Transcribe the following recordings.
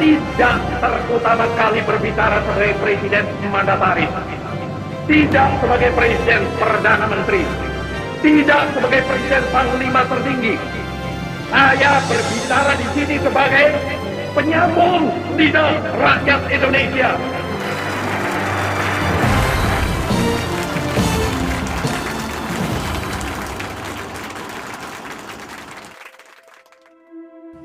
tidak terutama sekali berbicara sebagai presiden mandataris, tidak sebagai presiden perdana menteri, tidak sebagai presiden panglima tertinggi. Saya berbicara di sini sebagai penyambung lidah rakyat Indonesia.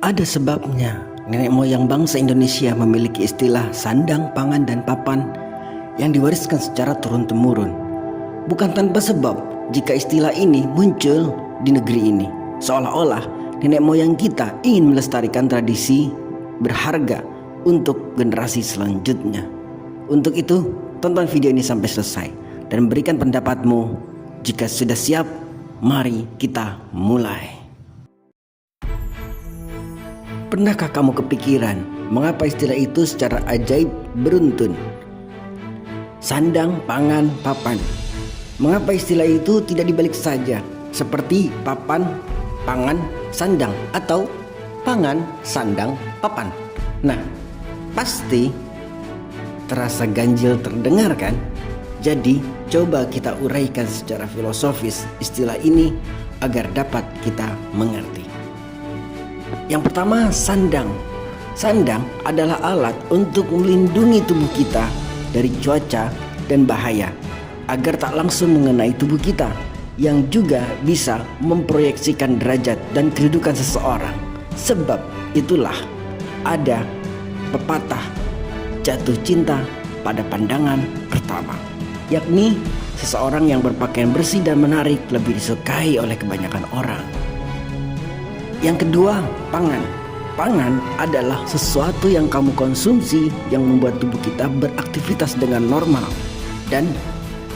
Ada sebabnya nenek moyang bangsa Indonesia memiliki istilah sandang, pangan, dan papan yang diwariskan secara turun-temurun. Bukan tanpa sebab jika istilah ini muncul di negeri ini, seolah-olah nenek moyang kita ingin melestarikan tradisi berharga untuk generasi selanjutnya. Untuk itu, tonton video ini sampai selesai dan berikan pendapatmu. Jika sudah siap, mari kita mulai. Pernahkah kamu kepikiran mengapa istilah itu secara ajaib beruntun? Sandang, pangan, papan. Mengapa istilah itu tidak dibalik saja seperti papan, pangan, sandang atau pangan, sandang, papan? Nah, pasti terasa ganjil terdengar kan? Jadi coba kita uraikan secara filosofis istilah ini agar dapat kita mengerti. Yang pertama, sandang. Sandang adalah alat untuk melindungi tubuh kita dari cuaca dan bahaya agar tak langsung mengenai tubuh kita, yang juga bisa memproyeksikan derajat dan kedudukan seseorang. Sebab itulah ada pepatah jatuh cinta pada pandangan pertama, yakni seseorang yang berpakaian bersih dan menarik lebih disukai oleh kebanyakan orang. Yang kedua, pangan. Pangan adalah sesuatu yang kamu konsumsi yang membuat tubuh kita beraktivitas dengan normal dan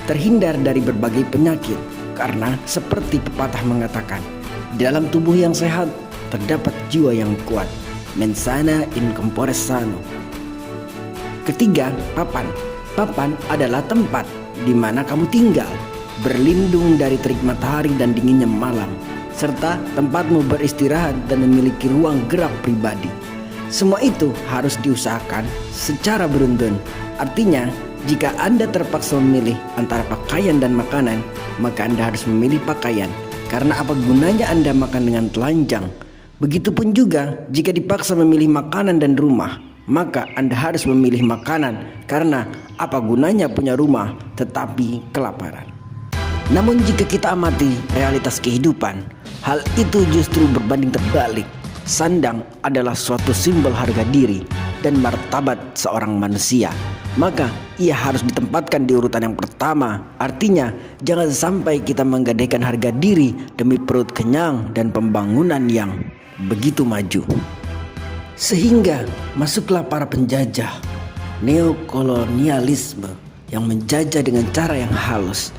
terhindar dari berbagai penyakit. Karena seperti pepatah mengatakan, di dalam tubuh yang sehat terdapat jiwa yang kuat. Mens sana in corpore sano. Ketiga, papan. Papan adalah tempat di mana kamu tinggal, berlindung dari terik matahari dan dinginnya malam, serta tempatmu beristirahat dan memiliki ruang gerak pribadi. Semua itu harus diusahakan secara beruntun. Artinya, jika Anda terpaksa memilih antara pakaian dan makanan, maka Anda harus memilih pakaian. Karena apa gunanya Anda makan dengan telanjang? Begitupun juga jika dipaksa memilih makanan dan rumah, maka Anda harus memilih makanan. Karena apa gunanya punya rumah tetapi kelaparan? Namun jika kita amati realitas kehidupan, hal itu justru berbanding terbalik. Sandang adalah suatu simbol harga diri dan martabat seorang manusia. Maka ia harus ditempatkan di urutan yang pertama. Artinya jangan sampai kita menggadaikan harga diri demi perut kenyang dan pembangunan yang begitu maju. Sehingga masuklah para penjajah neokolonialisme yang menjajah dengan cara yang halus,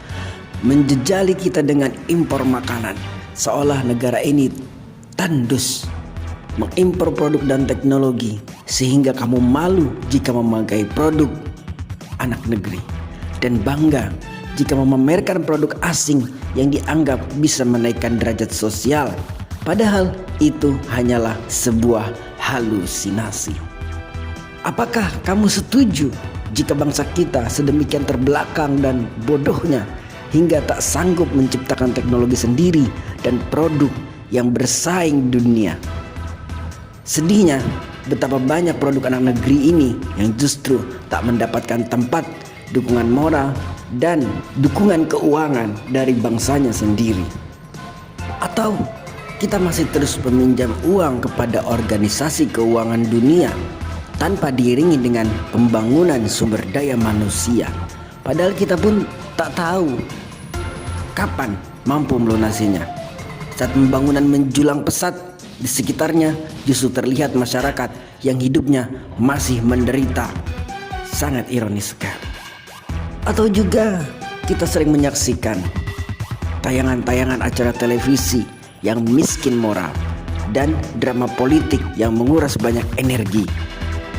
menjejali kita dengan impor makanan, seolah negara ini tandus mengimpor produk dan teknologi, sehingga kamu malu jika memakai produk anak negeri dan bangga jika memamerkan produk asing yang dianggap bisa menaikkan derajat sosial, padahal itu hanyalah sebuah halusinasi. Apakah kamu setuju jika bangsa kita sedemikian terbelakang dan bodohnya hingga tak sanggup menciptakan teknologi sendiri dan produk yang bersaing dunia? Sedihnya, betapa banyak produk anak negeri ini yang justru tak mendapatkan tempat, dukungan moral, dan dukungan keuangan dari bangsanya sendiri. Atau kita masih terus meminjam uang kepada organisasi keuangan dunia tanpa diiringi dengan pembangunan sumber daya manusia. Padahal kita pun tak tahu kapan mampu melunasinya. Saat pembangunan menjulang pesat, di sekitarnya justru terlihat masyarakat yang hidupnya masih menderita. Sangat ironis sekali. Atau juga kita sering menyaksikan tayangan-tayangan acara televisi yang miskin moral dan drama politik yang menguras banyak energi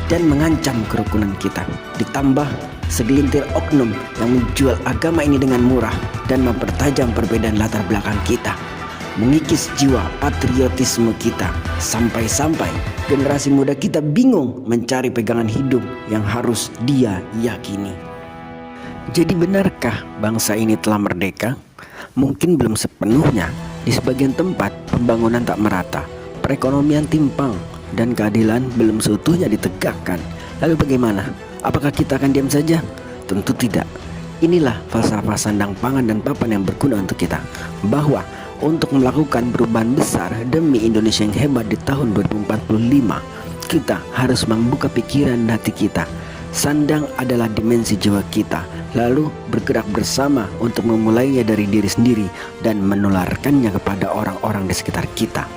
dan mengancam kerukunan kita. Ditambah segelintir oknum yang menjual agama ini dengan murah dan mempertajam perbedaan latar belakang kita. mengikis jiwa patriotisme kita, sampai-sampai generasi muda kita bingung mencari pegangan hidup yang harus dia yakini. Jadi benarkah bangsa ini telah merdeka? Mungkin belum sepenuhnya. Di sebagian tempat pembangunan tak merata, perekonomian timpang, dan keadilan belum seutuhnya ditegakkan. Lalu bagaimana? Apakah kita akan diam saja? Tentu tidak. Inilah falsafah Sandang Pangan dan Papan yang berguna untuk kita, bahwa untuk melakukan perubahan besar demi Indonesia yang hebat di tahun 2045, kita harus membuka pikiran dan hati kita. Sandang adalah dimensi jiwa kita, lalu bergerak bersama untuk memulainya dari diri sendiri dan menularkannya kepada orang-orang di sekitar kita.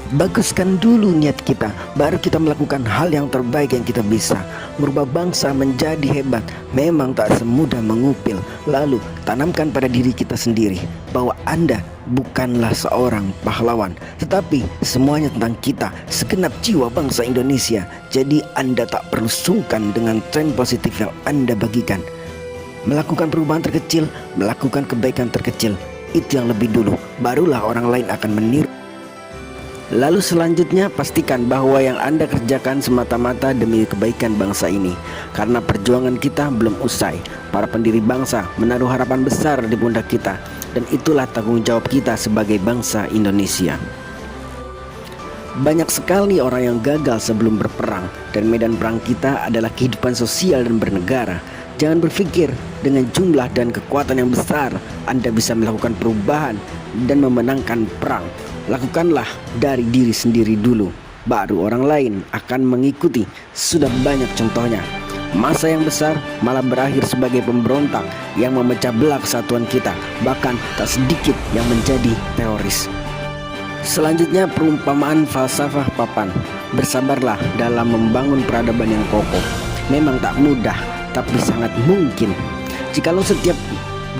Baguskan dulu niat kita, baru kita melakukan hal yang terbaik yang kita bisa. Merubah bangsa menjadi hebat memang tak semudah mengupil. Lalu tanamkan pada diri kita sendiri bahwa Anda bukanlah seorang pahlawan, tetapi semuanya tentang kita, segenap jiwa bangsa Indonesia. Jadi Anda tak perlu sungkan dengan tren positif yang Anda bagikan. Melakukan perubahan terkecil, melakukan kebaikan terkecil, itu yang lebih dulu, barulah orang lain akan meniru. Lalu selanjutnya pastikan bahwa yang Anda kerjakan semata-mata demi kebaikan bangsa ini. Karena perjuangan kita belum usai. Para pendiri bangsa menaruh harapan besar di pundak kita, dan itulah tanggung jawab kita sebagai bangsa Indonesia. Banyak sekali orang yang gagal sebelum berperang, dan medan perang kita adalah kehidupan sosial dan bernegara. Jangan berpikir dengan jumlah dan kekuatan yang besar Anda bisa melakukan perubahan dan memenangkan perang. Lakukanlah dari diri sendiri dulu, baru orang lain akan mengikuti. Sudah banyak contohnya. Masa yang besar malah berakhir sebagai pemberontak yang memecah belah kesatuan kita. Bahkan tak sedikit yang menjadi teroris. Selanjutnya perumpamaan falsafah Papan. Bersabarlah dalam membangun peradaban yang kokoh. Memang tak mudah, tapi sangat mungkin jikalau setiap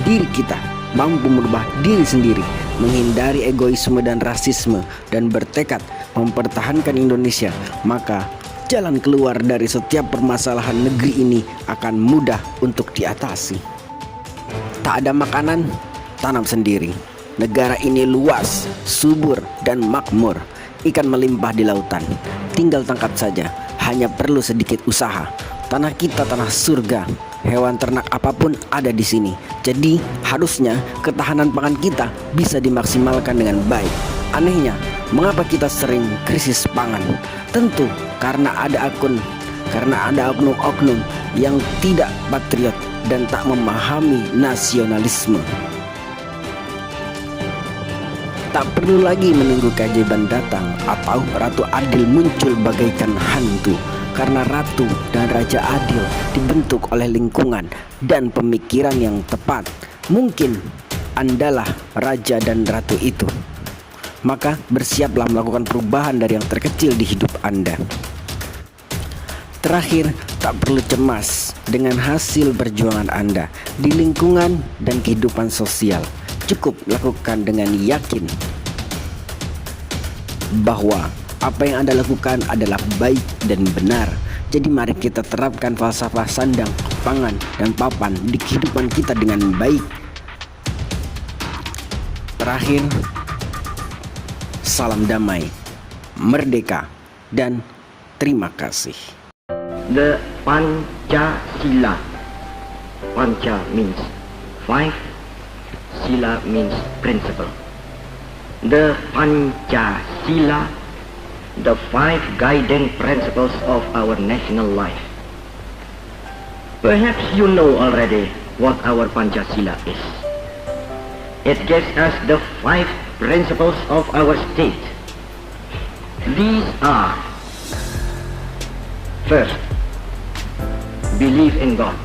diri kita mampu merubah diri sendiri, menghindari egoisme dan rasisme, dan bertekad mempertahankan Indonesia, maka jalan keluar dari setiap permasalahan negeri ini akan mudah untuk diatasi. Tak ada makanan, tanam sendiri. Negara ini luas, subur, dan makmur. Ikan melimpah di lautan, tinggal tangkap saja, hanya perlu sedikit usaha. Tanah kita tanah surga, hewan ternak apapun ada di sini. Jadi harusnya ketahanan pangan kita bisa dimaksimalkan dengan baik. Anehnya, mengapa kita sering krisis pangan? Tentu karena ada oknum-oknum yang tidak patriot dan tak memahami nasionalisme. Tak perlu lagi menunggu keajaiban datang atau Ratu Adil muncul bagaikan hantu. Karena Ratu dan Raja Adil dibentuk oleh lingkungan dan pemikiran yang tepat. Mungkin Andalah Raja dan Ratu itu. Maka bersiaplah melakukan perubahan dari yang terkecil di hidup Anda. Terakhir, tak perlu cemas dengan hasil perjuangan Anda di lingkungan dan kehidupan sosial. Cukup lakukan dengan yakin bahwa apa yang Anda lakukan adalah baik dan benar. Jadi mari kita terapkan falsafah Sandang, Pangan, dan Papan di kehidupan kita dengan baik. Terakhir, salam damai, merdeka, dan terima kasih. The Pancasila. Panca means 5, Sila means principle. The Pancasila, the 5 guiding principles of our national life. Perhaps you know already what our Pancasila is. It gives us the 5 principles of our state. These are: first, believe in God.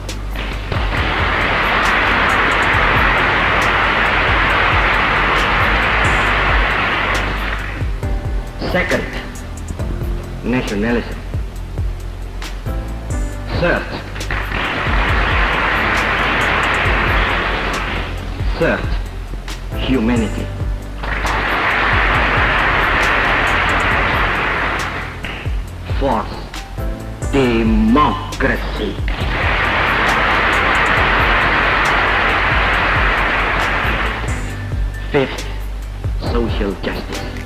Second, nationalism. Third, humanity. Fourth, democracy. Fifth, social justice.